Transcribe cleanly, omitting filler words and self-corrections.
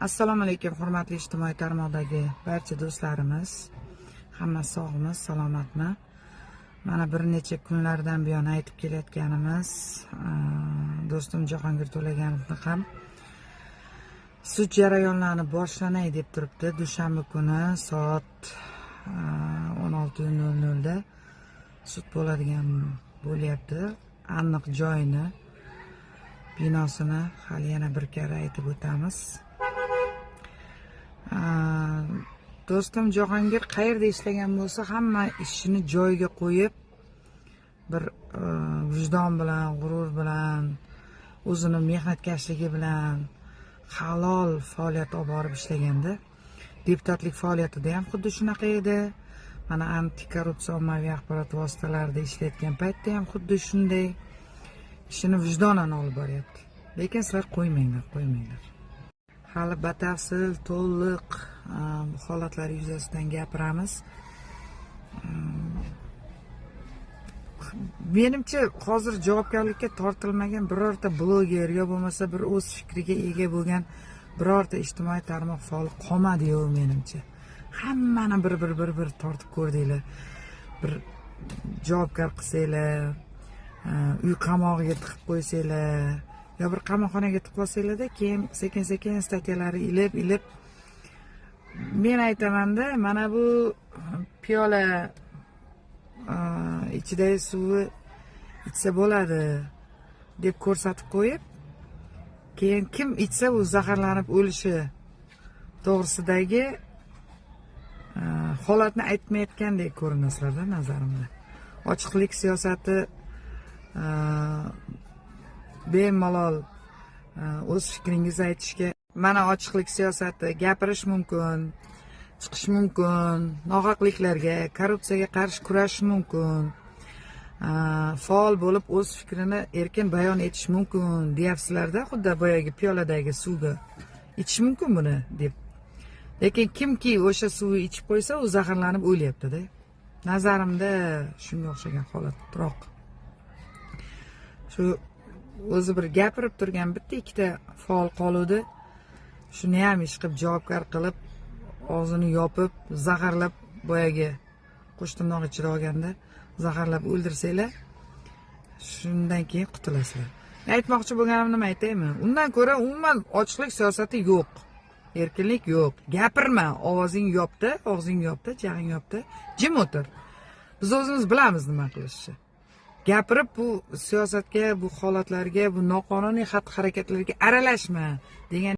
Assalomu alaykum, hurmatli ijtimoiy tarmoqdagi barcha do'stlarimiz. Hammasi sog'mi, salomatmi? Mana bir necha kunlardan buyon aytib kelayotganimiz do'stim Jahongir To'laganovni ham sud jarayonlarini boshlanay deb turibdi. Dushanba kuni soat 16:00 da sud bo'ladigan bo'lyapti. Aniq joyini, binosini hali yana bir karra aytib o'tamiz. Do'stim Jahongir qayerda ishlagan bo'lsa, hamma ishini joyiga qo'yib, bir vijdon bilan, g'urur bilan, o'zini mehnatkashligi bilan halol faoliyat olib borib ishlaganda, deputatlik faoliyatida ham xuddi shunaqa edi. Mana antikorrupsiya ommaviy axborot vositalarida ishlayotgan paytda ham xuddi shunday ishini vijdonan olib boryapti. Lekin sizlar qo'ymanglar. Hali batafsil to'liq holatlar yuzasidan gapiramiz. Menimcha hozir javobgarlikka tortilmagan birorta bloger yo bo'lmasa bir o'z fikriga ega bo'lgan birorta ijtimoiy tarmoq faoli qolmadi-yu menimcha. Hammani bir tortib ko'rdinglar. Bir javobgar qilsanglar, uy qamog'iga tiqib qo'ysanglar, yo bir qamoqxonaga tiqib olsanglar-da, keyin sekin statyalari ilib men aytaman-da, mana bu piyola ichidagi suvni ichsa bo'ladi deb ko'rsatib qo'yib, keyin kim ichsa u zaharlanib o'lishi to'g'risidagi holatni aytmayotgandek ko'rinasizlarda nazarimda. Ochiqlik siyosati bemalol o'z fikringizni aytishga, mana ochiqlik siyosati, gapirish mumkin, chiqish mumkin, nohaqliklarga, korrupsiyaga qarshi kurashish mumkin, faol bo'lib o'z fikrini erkin bayon etish mumkin deyapsizlarda, xuddi boyagi piyoladagi suvga ichish mumkin buni deb. Lekin kimki o'sha suvni ichib qo'ysa, u zaharlanib o'lyapti-da. Nazarimda shunga o'xshagan holat tuproq. Shu o'zi bir gapirib turgan bitta ikkita faol qoluvdi. Shuni ham ish qilib javobgar qilib, og'zini yopib, zaharlab, boyagi qo'shtirnoq ichida olganda zaharlab o'ldirsanglar, shundan keyin qutulasizlar. Aytmoqchi bo'lganim nima aytaymi? Undan ko'ra umuman ochiqlik siyosati yo'q. Erkinlik yo'q. Gapirma, ovozing yopdi, og'zing yopdi, jag'ing yopdi, jim o'tir. Biz o'zimiz bilamiz nima qilishni. Gapirib bu siyosatga, bu holatlarga, bu noqonuniy xatti-harakatlarga aralashma degan